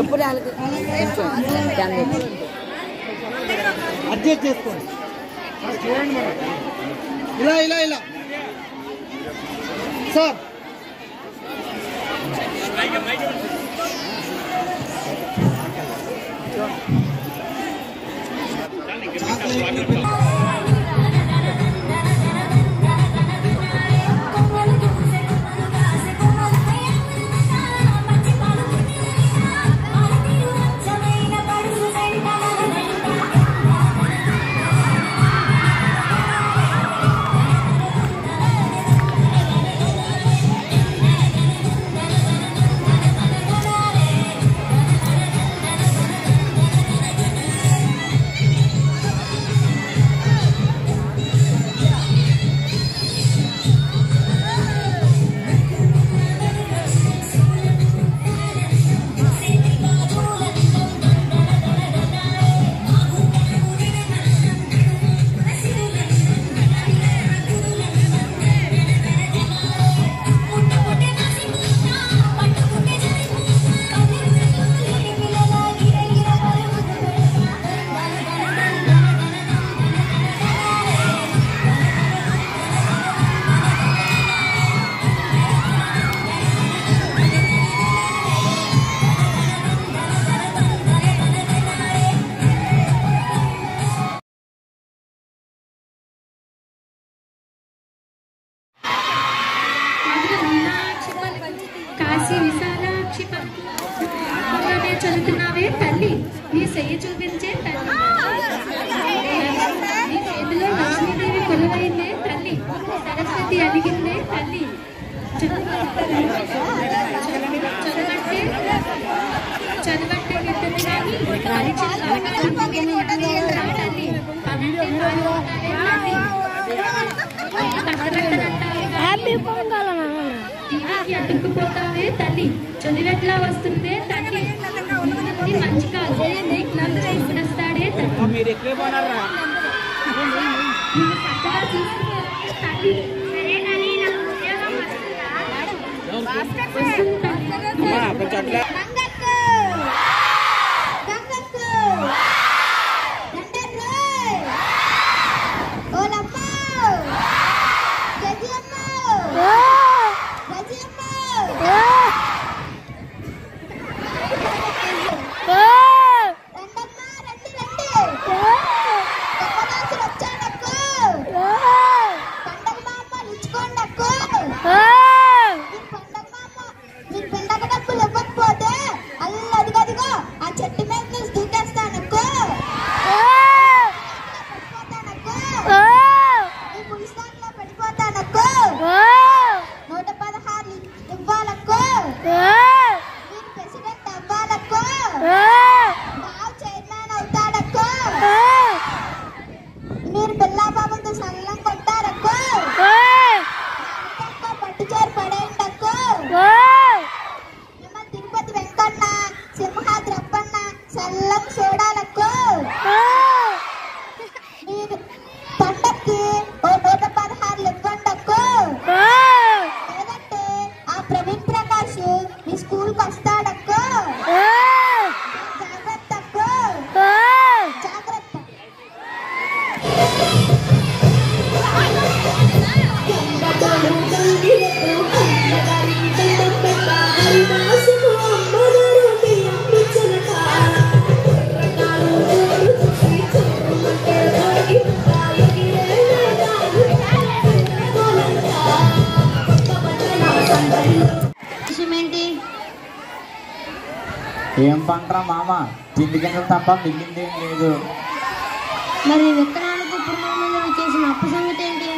ఎప్పుడు అడ్జస్ట్ చేసుకోండి ఇలా ఇలా ఇలా సార్ నీ చెయ్యి చూపించే తల్లి, నీ చేతిలో లక్ష్మీదేవి కొలువైందే తల్లి, సరస్వతి అడిగిందే తల్లి, చదవట్టే వింటుంది కానీ అతుక్కుపోతావే తల్లి, చొలివెట్లా వస్తుందే తల్లి, మంచి కాదు వస్తాడే తల్లి, ఏం పంటరా మామ, తిండి గింజలు తప్ప మిగిలిందేం లేదు. మరి విత్తనాలకు పురుగులు చేసిన అప్పు సంగతి ఏంటి?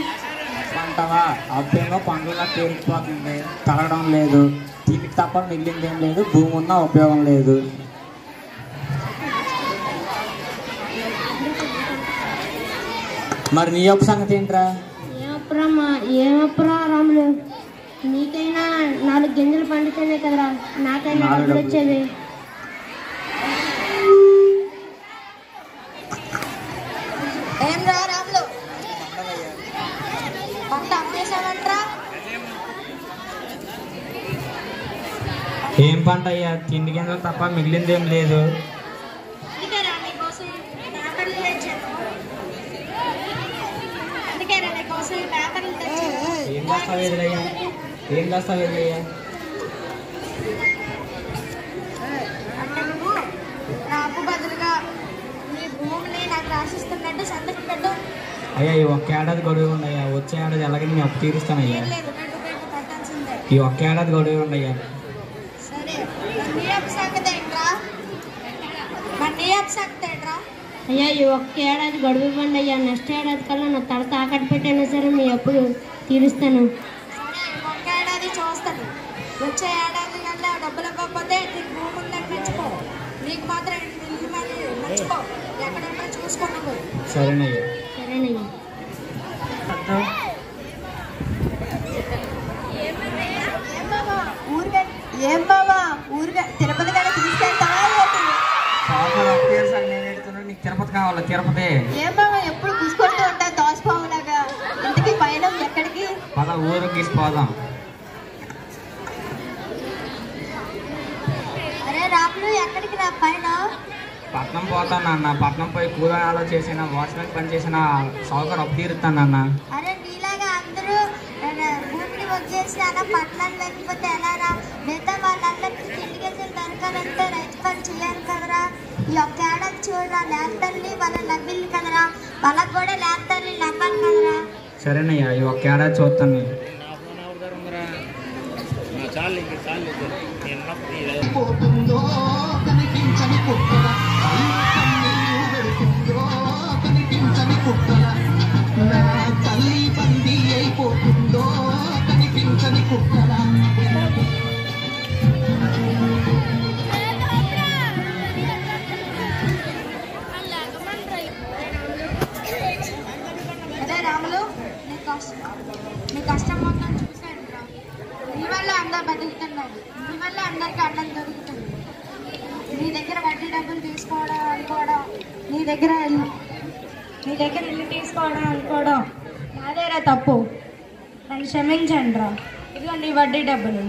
పంటవా, అప్పేమో పండ్ల పేరుకుపోతుంది, తరగడం లేదు. తిండికి తప్ప మిగిలిందేం లేదు, భూమి ఉన్నా ఉపయోగం లేదు. మరి నీ అప్పు సంగతి ఏంట్రా? ఏమప్పురా రాములు, నీకైనా 4 గింజలు పండితేనే కదరా నాకైనా డబ్బులు వచ్చేది. ఏం రా రాములు, పంట అమ్మేసావంట్రా? ఏం పంట అయ్యా, తిండి గింజలు తప్ప మిగిలిందేం లేదు. అందుకేరా నీకోసం పేపర్లు తెచ్చాను. అందుకేరా నీకోసం పేపర్లు తెచ్చాను. ఏం దస్తావేజులయ్యా, ఏం దస్తావేజులయ్యా? అంటే నువ్వు నా అప్పు బదులుగా నీ భూమిని నాకు రాసిస్తున్నట్టు సంతకం పెట్టు. అయ్యా ఈ ఒక్క ఏడాది గడువు ఉండయ్యా, వచ్చే ఏడాది ఎలాగని నేను అప్పు తీరుస్తానయ్యా. లేదు, రెండు కట్టాల్సిందే. ఈ ఒక్క ఏడాది గడువు ఉండయ్యా. సరే, నీ అప్పు సంగతి ఏంట్రా? మరి నీ అప్పు సంగతి ఏంట్రా? అయ్యా ఈ ఒక్క ఏడాది గడువు ఇవ్వండి అయ్యా, నెక్స్ట్ ఏడాది కల్లా నా తల తాకట్టు పెట్టైనా సరే మీ అప్పుడు తీరుస్తాను. సరే, ఒక్క ఏడాది చూస్తాను. వచ్చే ఏడాది కల్లా డబ్బులు ఇవ్వకపోతే నీకు భూమి ఉందని మర్చిపో. నీకు మాత్రం ఇల్లు మరి మర్చిపో. ఎక్కడన్నా చూసుకున్నావు. సరేనయ్యా. సరేనయ్యా. ఏం బావా ఊరిగా తిరుపతి కానీ తీసుకెళ్తావా? నీకు తిరుపతి కావాలా? తిరుపతి ఏం బావా ఎప్పుడు కూసుకుంటూ ఉంటా దోసపావులాగా. ఇంటికి పైన ఎక్కడికి? పద ఊరికి తీసిపోదాం. అరే రాములు, ఎక్కడికి రా పైన? పట్నం పోతానన్న, పట్నం పోయి కూరగాయలు చేసిన వాచ్మెన్ పని చేసిన సౌకర్యం అప్పు తీరుతానన్న. అరే నీలాగా అందరూ భూమిని వచ్చేసి అలా పట్టణాలు వెళ్ళిపోతే ఎలా రా? మిగతా వాళ్ళందరికీ తిండి గింజలు దొరకాలంటే రైతు పని చేయాలి కదరా. ఈ ఒక్క ఏడాది చూడరా, లేతల్ని వాళ్ళ నవ్విల్లు కదరా, వాళ్ళకు కూడా లేతల్ని నవ్వాలి కదరా. సరేనయ్యా, ఈ ఒక్క ఏడాది చూస్తాను. పోతుందో కనిపించని కుక్క నీ కష్టం మొత్తం చూశాను రా. నీ వల్ల అందరు బతుకుతున్నది, నీ వల్ల అందరికి అన్నం దొరుకుతుంది. నీ దగ్గర వడ్డీ డబ్బులు తీసుకోవడం అనుకోవడం, నీ దగ్గర ఇల్లు తీసుకోవడం అనుకోవడం నాదేరా తప్పు. నన్ను క్షమించండి రా. ఇదిగో నీ వడ్డీ డబ్బులు,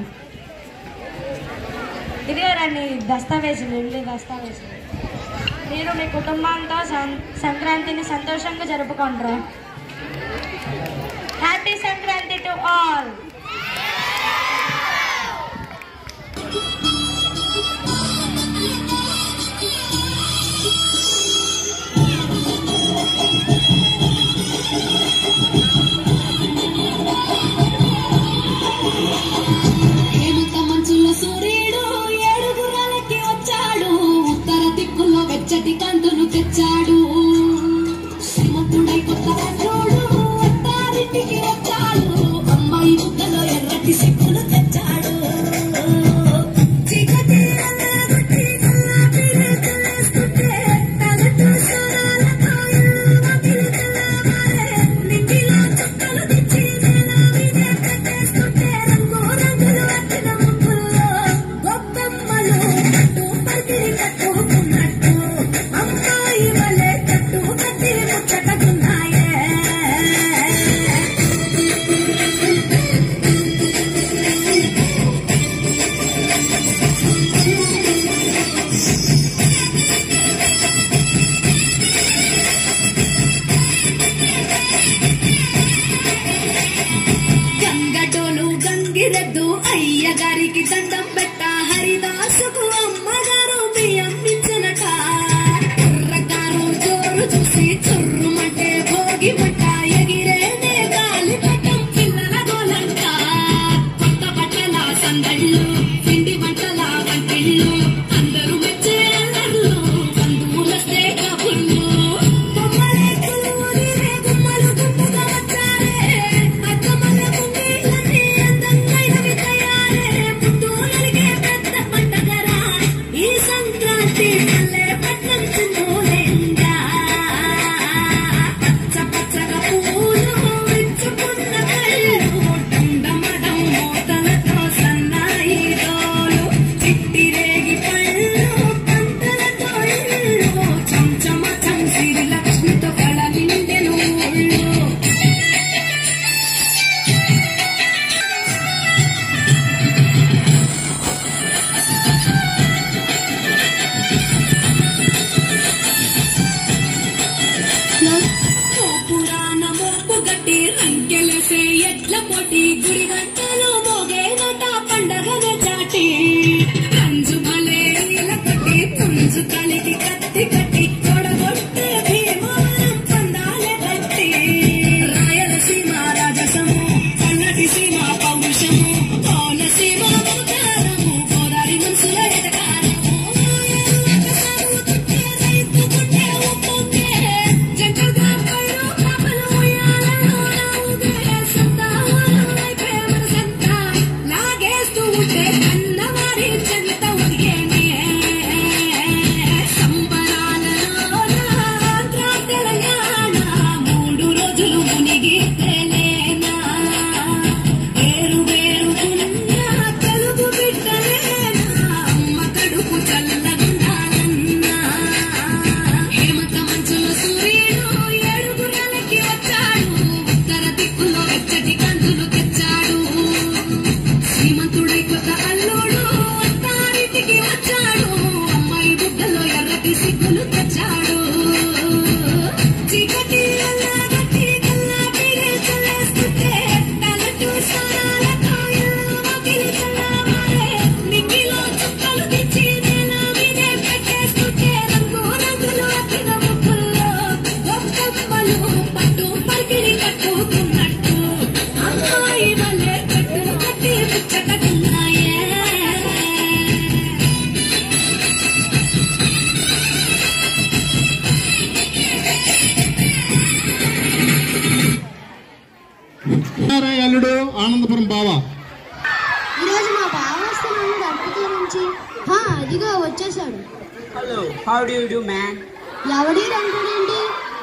ఇదిగోరా నీ దస్తావేజులు, ఇల్లు దస్తావేజులు. మీరు మీ కుటుంబంతో సంక్రాంతిని సంతోషంగా జరుపుకుంటారా. Happy Sankranti to all. సూర్యుడు ఏడుగురాలకి వచ్చాడు, ఉత్తర దిక్కుల్లో వెచ్చటి కంతులు తెచ్చాడు. శ్రీమంతుడై కొత్త తండ్రుడు అత్తారింటికి వచ్చాడు, అమ్మాయి ముద్దలో ఎర్రటి సిక్కులు తెచ్చాడు. చీకటి అల్లగొట్టి కల్లాపి రేకులేస్తుంటే తలతో స్వరాలతో ఇల్లు తెల్లవారే. నింగిలో చుక్కలు తెచ్చి నేల మీద కట్టేస్తుంటే రంగు రంగులు వచ్చిన ముగ్గుల్లో గొప్పమ్మలు కట్టు పల్కిరి కట్టుకున్నట్టు అమ్మాయి వలె కట్టు కట్టి ముచ్చటకున్నాయే. గంగటోలు గంగిరెద్దు అయ్యగారికి దండం పెట్ట, హరిదాసుకు అమ్మగారు బియ్యం ఇచ్చనట. కుర్రకారు జోరు చూసి చుర్రుమంటే భోగి మంట, ఎగిరేనే గాలి పట్టం పిల్లల గోలంట. కొత్త బట్టల సందళ్ళు, పిండి వంటల వంటిళ్ళు, అందరూ మెచ్చే అల్లర్లు, బంధువులొస్తే కబుర్లు. బొమ్మలెక్కులు ఊరిరే గుమ్మలు గుంపుగా వచ్చారే, అక్కమల్ల ముంగిళ్ళని అందంగైనవి తయారే. పుట్టు నలిగే పెద్ద పండగరా ఈ సంక్రాంతి, పల్లె పట్నం చిందులేంగా. పచ్చ పచ్చగా పూలు విచ్చుకున్న కళ్ళు, డండమడం మోతలతో సన్నాయి డోలు, చిట్టి రేగి పళ్ళు పంటలతో ఇళ్ళు, చంచమ చంసిరి లక్ష్మితో కళ నిండెను ఊళ్ళు. పురాణ మోపు గట్టి రంకెలసే ఎడ్ల పోటీ, గుడి గంటలు మోగేనట పండగనే చాటి. కంజు భలే ఇలా కొట్టి పుంజు కలిగి కత్తి కట్టి తొడగొట్టే భీమవరం పందాలే కట్టి. రాయలసీమ రాజసము, కన్నటి సీమ పౌరుషము, కోనసీమ మోతారము, గోదావరి మనసుల ఎటకారము. రైతు గుండె ఉప్పొంగే, జంటగా పైరు కపలు ఉయ్యాలలో ఊగే. సంతానం వైపే మనసంత లాగేస్తూ ఉంటే అన్నవారి చెంత ఉదిగేనే. సంబరాలలో ఆంధ్ర తెలంగాణ 3 రోజులు మునిగి తేలేనా. వేరు వేరుగున్న తెలుగు బిడ్డలేనా, అమ్మ కడుపు చల్లగుండాలన్నా. హేమంత మంచులో సూర్యుడు ఏడుగురాలకి వచ్చాడు, ఉత్తర దిక్కులో వెచ్చటి కందులు తెచ్చాడు. శ్రీమంతుడై కొత్త అల్లుడు అత్తారింటికి వచ్చాడు, అమ్మాయి బుగ్గలో ఎర్రటి సిగ్గులు తెచ్చాడు. చీకటి అల్లగొట్టి కల్లాపి రేకులేస్తుంటే తలటు స్వరాలతో ఇల్లు తెల్లవారే. నింగిలో చుక్కలు తెచ్చి నేల మీద కట్టేస్తుంటే రంగు రంగులు వచ్చిన ముగ్గుల్లో గొప్పమ్మలు పట్టు పల్కిరి కట్టుకున్నట్టు అమ్మాయి వలె కట్టు కట్టి ముచ్చటకున్నాయే. అల్లుడు ఆనందపురం బావా. ఈరోజు మా బావ వస్తున్నాడు అడ్డుతో నుంచి. అదిగో వచ్చేసాడు. Hello, how do you do man? ఎవడి రంగుడేంటి?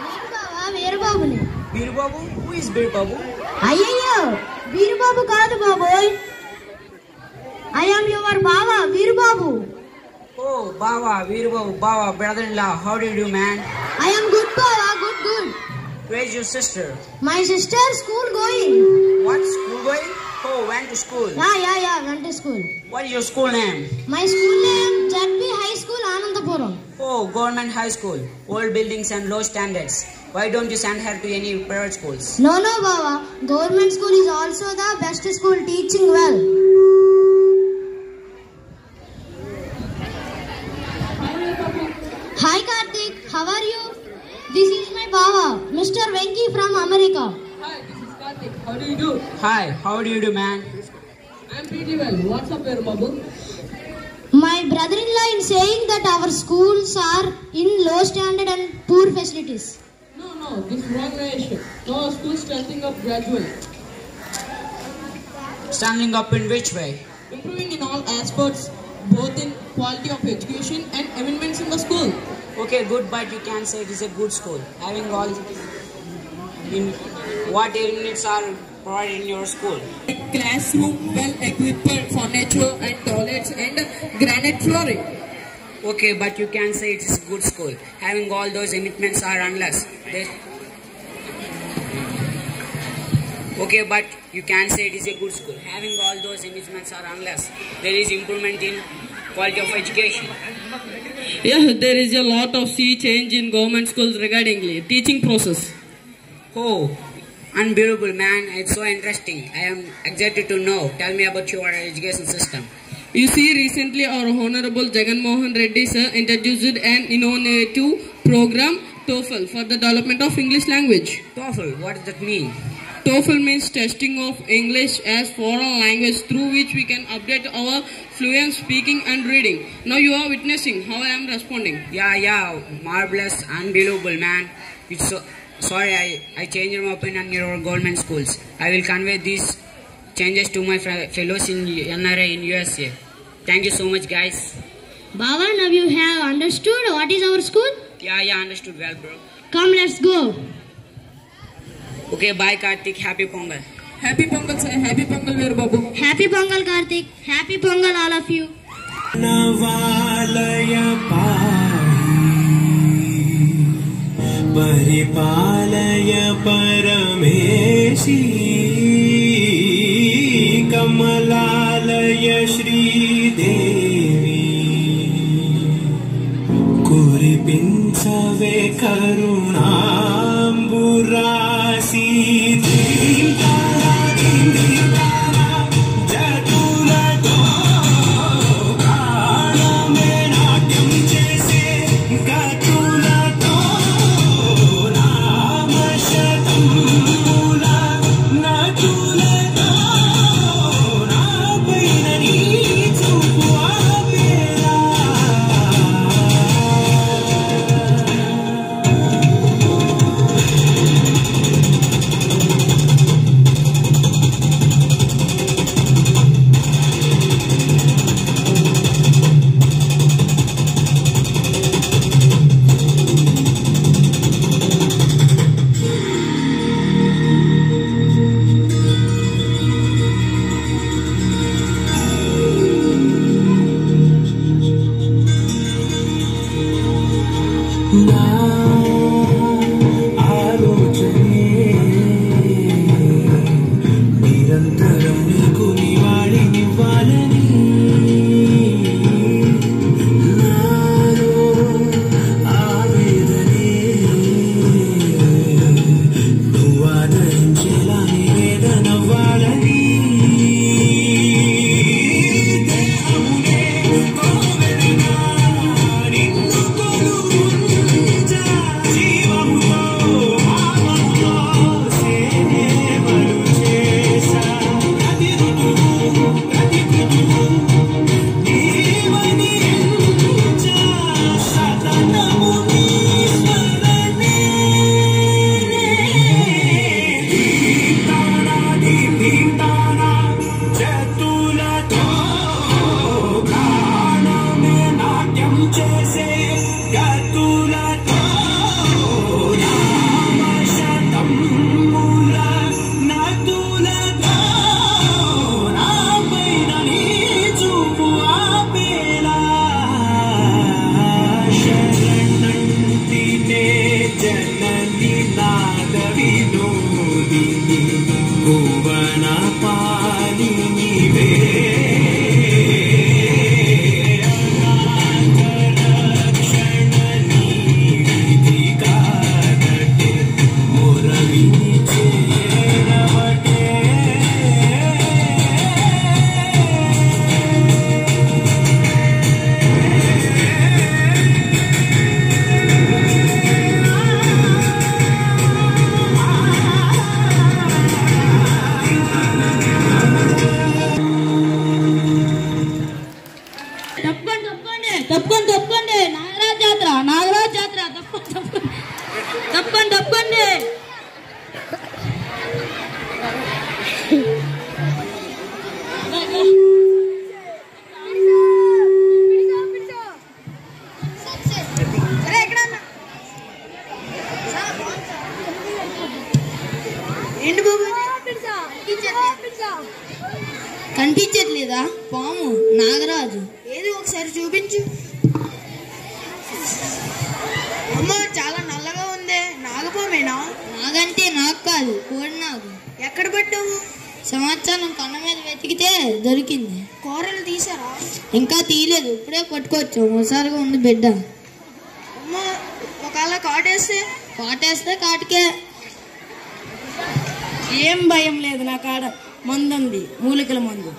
వేరు బావా, వేరు బాబుని. Birbabu? Who is Birbabu? అయ్యయ్యో వీరుబాబు కాదు బాబోయ్. I am your బావా Veerubabu. Oh, Baba, Virbabu, Baba, brother-in-law. How do you do, man? I am good బావా, good. Where's your sister? My sister school going. What, school going? Oh, went to school. Yeah, went to school. What is your school name? My school name JP High School Anandapuram. Oh, government high school. Old buildings and low standards. Why don't you send her to any private schools? No బావా, government school is also the best school, teaching well. Hi Karthik, how are you? This is my Baba, Mr. Venki from America. Hi, this is Karthik. How do you do? Hi, how do you do, man? I'm pretty well. What's up, Babu? My brother-in-law is saying that our schools are in low standard and poor facilities. No, this is wrong nation. No, our school strengthening up gradually. Standing up in which way? Improving in all aspects, both in quality of education and amendments in the school. Okay, good, but you can say it is a good school. Having all in what units are provided in your school? Classroom, well equipped furniture and toilets and granite flooring. Okay, but you can say it is a good school. Having all those amendments are unless they... Okay, but you can say it is a good school. Having all those amendments are unless there is improvement in quality of education. Yeah, there is a lot of sea change in government schools regarding the teaching process. Oh, unbelievable, man. It's so interesting. I am excited to know. Tell me about your education system. You see, recently our Honorable Jagan Mohan Reddy sir introduced an innovative program, TOEFL, for the development of English language. TOEFL, what does that mean? TOEFL means testing of English as foreign language through which we can update our fluent speaking and reading. Now you are witnessing how I am responding. Yeah, marvelous, unbelievable, man. It's so sorry I changed my opinion on your government schools. I will convey these changes to my fellows in NRA in USA. Thank you so much, guys. Baba, now you have understood what is our school? Yeah, understood well, bro. Come, let's go. Okay, bye, Karthik. Happy Pongal. Happy Pongal, sir. Happy Pongal, Babu. Happy Pongal, Karthik. Happy Pongal, all of you. Navalaya Paripalaya Parameshi Kamalalaya Shri Devi Kuripinsave Karunamburasi Dintara Dintara Jatulato Kaname Natyam Jese Gatulato కనిపించట్లేదా? పాము, నాగరాజు. ఏది ఒకసారి చూపించు. అమ్మా, చాలా నల్లగా ఉంది. నాగపామేనా? నాగంటే నాకు కాదు, కోడి నాగు. ఎక్కడ పెట్టావు? సంవత్సరం కన్న మీద వెతికితే దొరికింది. కూరలు తీసారా? ఇంకా తీయలేదు, ఇప్పుడే పట్టుకోవచ్చు. ఒకసారిగా ఉంది బిడ్డ. అమ్మా, ఒకవేళ కాటేస్తే కాటుకే. ఏం భయం లేదు, నా కాడ మందుంది, మూలికల మందు.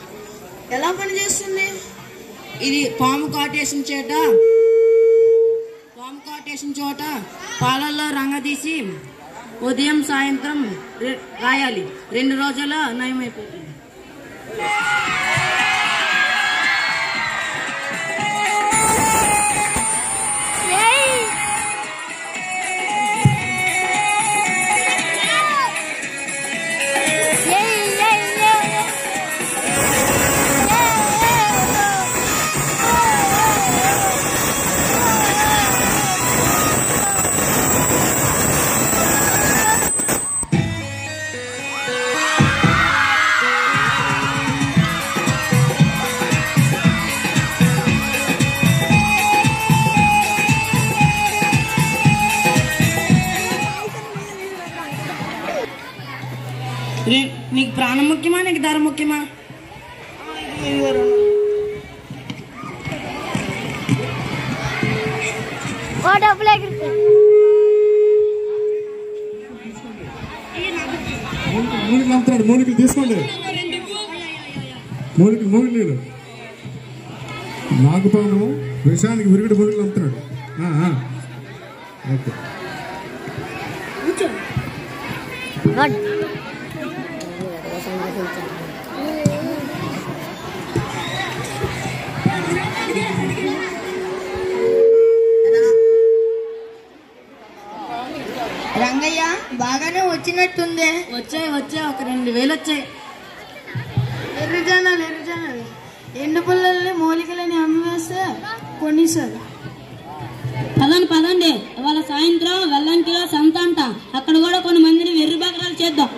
ఎలా పనిచేస్తుంది ఇది? పాము కాటేసిన చోట పాలల్లో రంగ తీసి ఉదయం సాయంత్రం రాయాలి. 2 రోజుల్లో నయమైపోతుంది. నీకు ప్రాణం ముఖ్యమా, నీకు ధర ముఖ్యమా? మూలికలు అమ్ముతున్నాడు, మూలికలు తీసుకోండి. మూలికలు నాగుపాము విషయానికి విరుగుడు మూలికలు అమ్ముతున్నాడు. ఓకే, రంగయ్య బాగానే వచ్చినట్టుంది. వచ్చాయి ఒక 2000 వచ్చాయి. ఎర్రజనాలు ఎండు పుల్లల్ని మూలికలని అమ్మివేస్తే కొనిసారు. పదండి, ఇవాళ సాయంత్రం వెల్లంకిలో సంత అంట. అక్కడ కూడా కొన్ని మందిని వెర్రి బకరాలు చేద్దాం.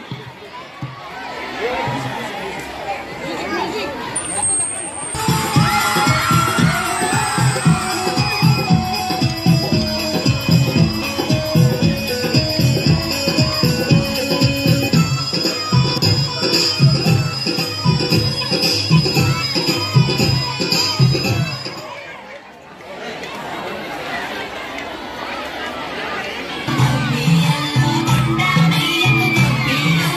Yeah.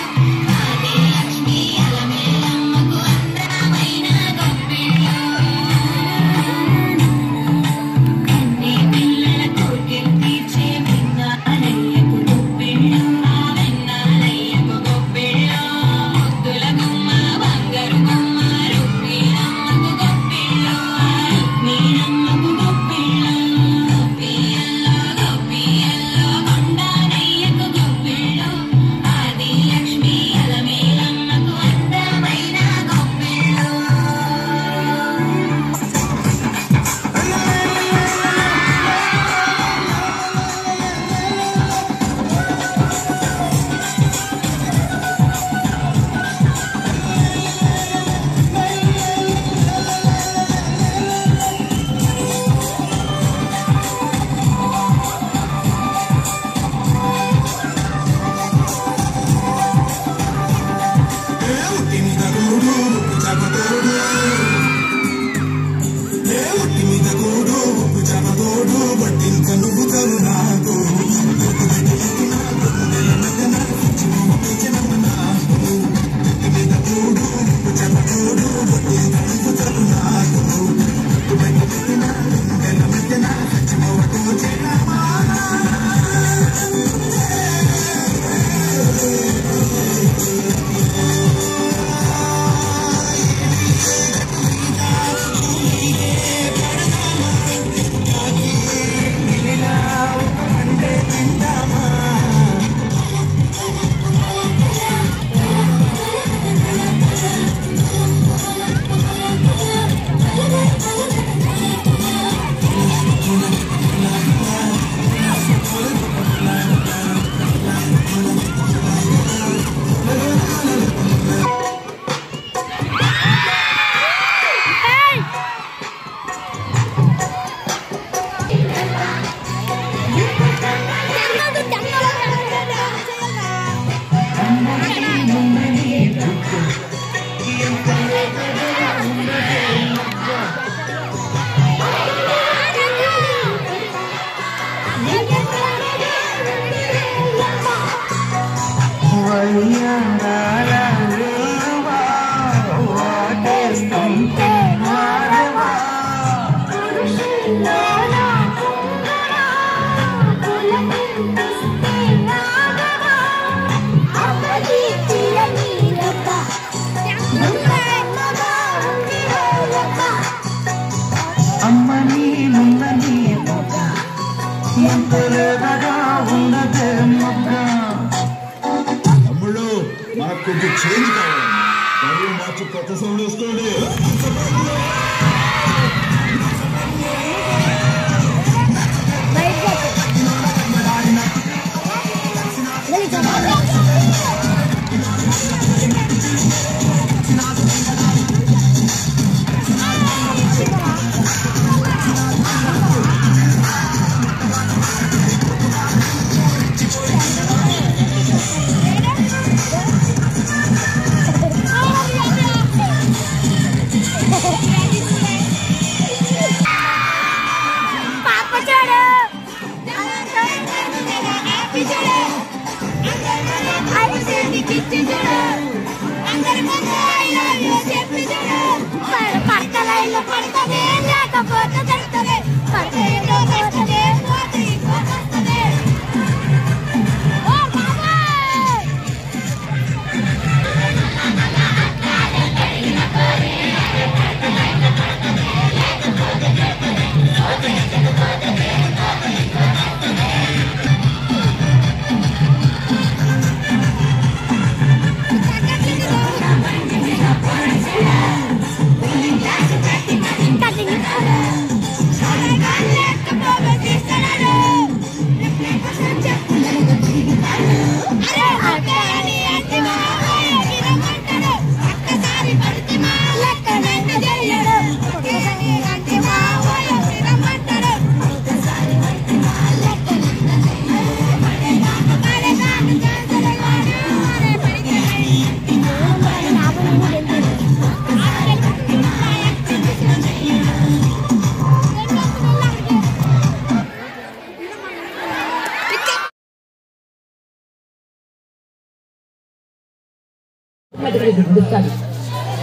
కొంచెం చేంజ్ కావాలన్నా మరియు మార్చి కొత్త సౌండ్ వేసుకోండి.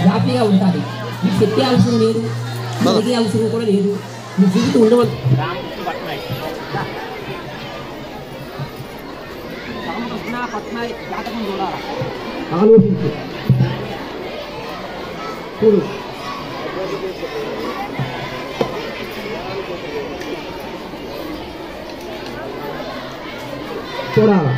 హ్యాపీగా ఉంటుంది. నీకు పెట్టే అవసరం లేదు, అడిగే అవసరం కూడా లేదు. నీ జీవితం ఉండవద్దు. ఆలోచించు, చూడు. చూడాలా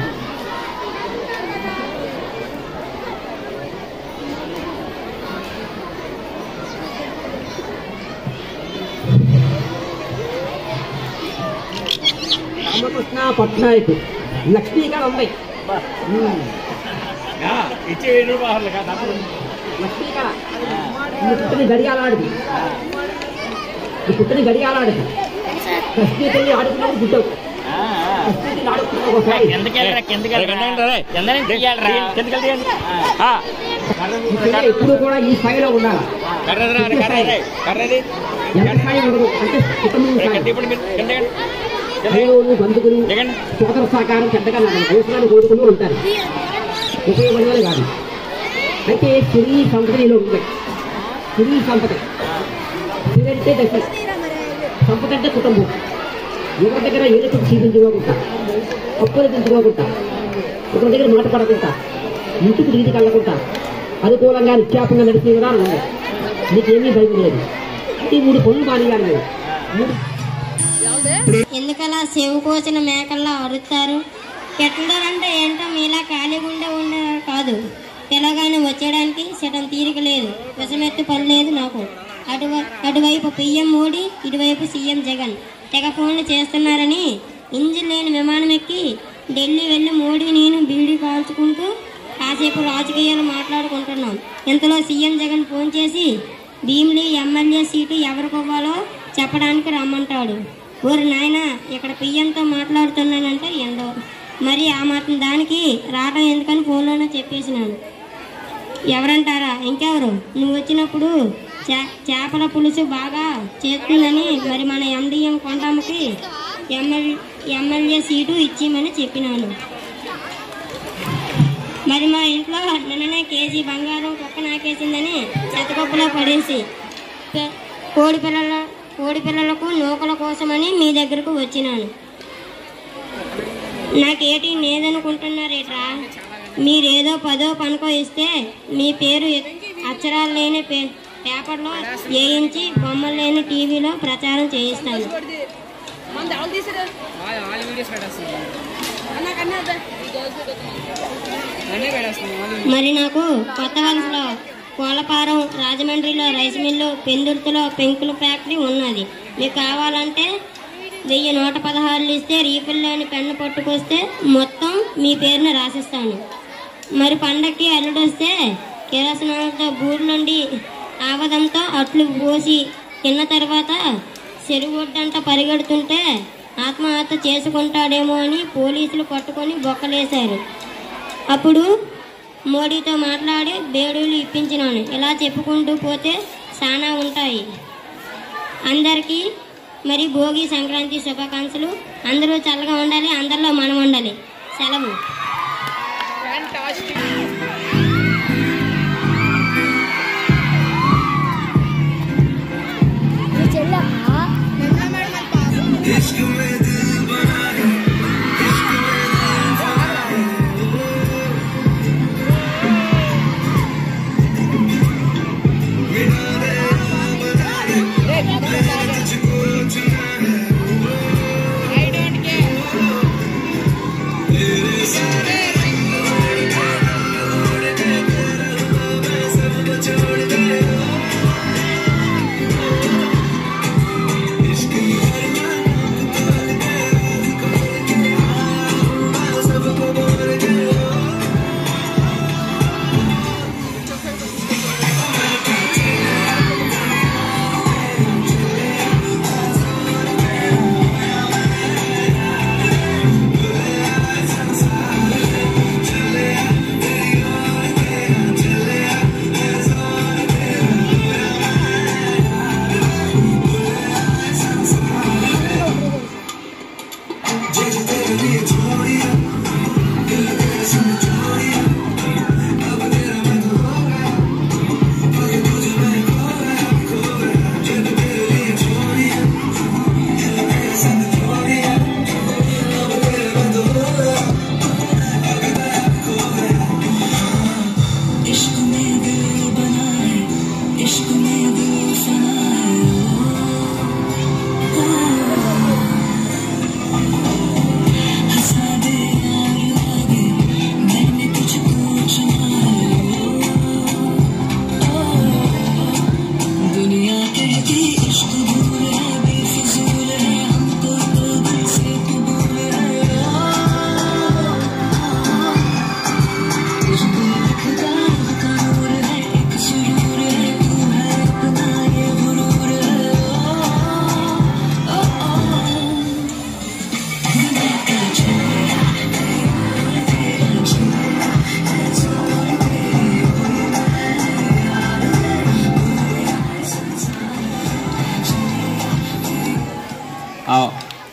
రామకృష్ణ పట్నాయక్ లక్ష్మీకళ ఉంది. లక్ష్మీకళ నీ పుట్టిన గడియాలాడిది, నీ పుట్టిన గడియాలాడిది. కృష్ణీతల్లి ఆడుకున్నావు గుడ్డవు. కృష్ణీతల్లి ఆడుకున్నావు ఒకసారి. ఎప్పుడు కూడా ఈ స్థాయిలో ఉండాలి. ఎంత స్థాయి ఉండదు అంటే కుటుంబం బంధువులు సోదర సహకారం చెడ్డగా అవసరాలు కోరుకుని ఉంటారు. ఉపయోగపడేది కాదు. అయితే స్త్రీ సంపదలో ఉంటాయి. స్త్రీ సంపద, స్త్రీ అంటే దశ, సంపద అంటే కుటుంబం. ఎవరి దగ్గర ఏదో చూపించుకోకుండా, అప్పులు తెచ్చుకోకుండా, ఒకరి దగ్గర మాట పడకుండా, ఇంటికి నీటికి వెళ్ళకుండా, అనుకూలంగా నిత్యాపంగా నడిచే విధానం ఉంది. నీకేమీ భయం లేదు. ఈ 3 పనులు మానేయాలి మీరు. ఎందుకలా చెవు కోసిన మేకల్లా అరుస్తారు? ఎట్లుండాలంటే ఏంటో మీలా ఖాళీగా ఉండేవారు కాదు. తెలంగాణ వచ్చేయడానికి సగం తీరిక లేదు. విషమెత్తి పని లేదు నాకు. అటువైపు పిఎం మోడీ, ఇటువైపు సీఎం జగన్ తెగ ఫోన్లు చేస్తున్నారని ఇంజిన్ లేని విమానం ఎక్కి ఢిల్లీ వెళ్ళి మోడీ నేను బీడీ కాల్చుకుంటూ కాసేపు రాజకీయాలు మాట్లాడుకుంటున్నాం. ఇంతలో సీఎం జగన్ ఫోన్ చేసి భీమిలి ఎమ్మెల్యే సీటు ఎవరికోవాలో చెప్పడానికి రమ్మంటాడు. ఊరు నాయన ఇక్కడ పిఎంతో మాట్లాడుతున్నానంటే ఎండో. మరి ఆ మాత్రం దానికి రావడం ఎందుకని ఫోన్లోనే చెప్పేసినాను. ఎవరంటారా? ఇంకెవరు? నువ్వు వచ్చినప్పుడు చేపల పులుసు బాగా చేస్తుందని మరి మన ఎండిఎం కొండమ్మకి ఎమ్మెల్యే సీటు ఇచ్చిమని చెప్పినాను. మరి మా ఇంట్లో నిన్ననే కేజీ బంగారం కుక్క నాకేసిందని చెత్తకొప్పులో పడేసి కోడి పిల్లలకు నూకల కోసమని మీ దగ్గరకు వచ్చినాను. నాకేటి లేదనుకుంటున్నారేట్రా? మీరేదో 10వ పనుకో ఇస్తే మీ పేరు అక్షరాలు లేని పేపర్లో వేయించి బొమ్మలు లేని టీవీలో ప్రచారం చేయిస్తాను. మరి నాకు కొత్త వలసలో కోళ్ళపారం, రాజమండ్రిలో రైస్ మిల్లు, పెందుర్తిలో పెంకుల ఫ్యాక్టరీ ఉన్నది. మీకు కావాలంటే 1116 ఇస్తే రీఫిల్లోని పెన్ను పట్టుకొస్తే మొత్తం మీ పేరున రాసిస్తాను. మరి పండక్కి అల్లుడు వస్తే కిరసనాలతో బూరు నుండి ఆవదంతో అట్లు పోసి తిన్న తర్వాత చెరువుడ్డంట పరిగెడుతుంటే ఆత్మహత్య చేసుకుంటాడేమో అని పోలీసులు పట్టుకొని బొక్కలేశారు. అప్పుడు మోడీతో మాట్లాడి బేడీలు ఇప్పించినాను. ఇలా చెప్పుకుంటూ పోతే చాలా ఉంటాయి. అందరికీ మరి భోగి సంక్రాంతి శుభాకాంక్షలు. అందరూ చల్లగా ఉండాలి, అందరిలో మనం ఉండాలి. సెలవు.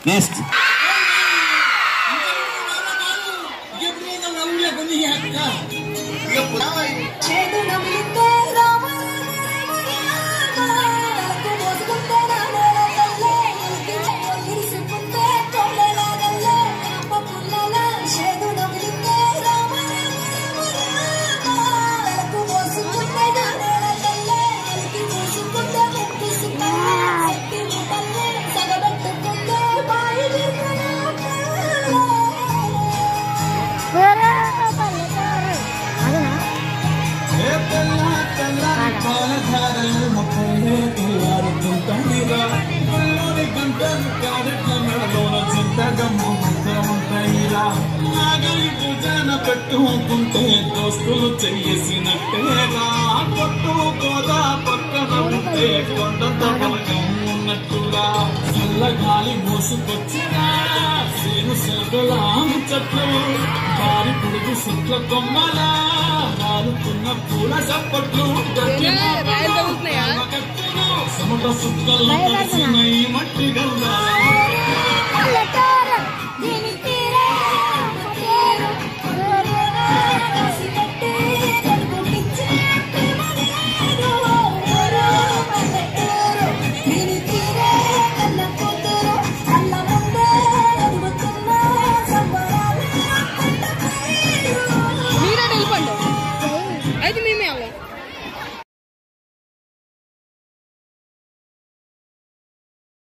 నెక్స్ట్ పెట్టుకుంటే దోస్తులు చేసినట్టేగా కొట్టు గోదా పక్కన ఉంటే కొండంత బలగం ఉన్నట్టుగా చల్లగాలి మోసుకొచ్చినా సేను సెలవులాము చెట్లు వారి పుడుగు సుట్ల కొమ్మలా వారుతున్న పూల చప్పట్లు చెమట సుక్కల్లో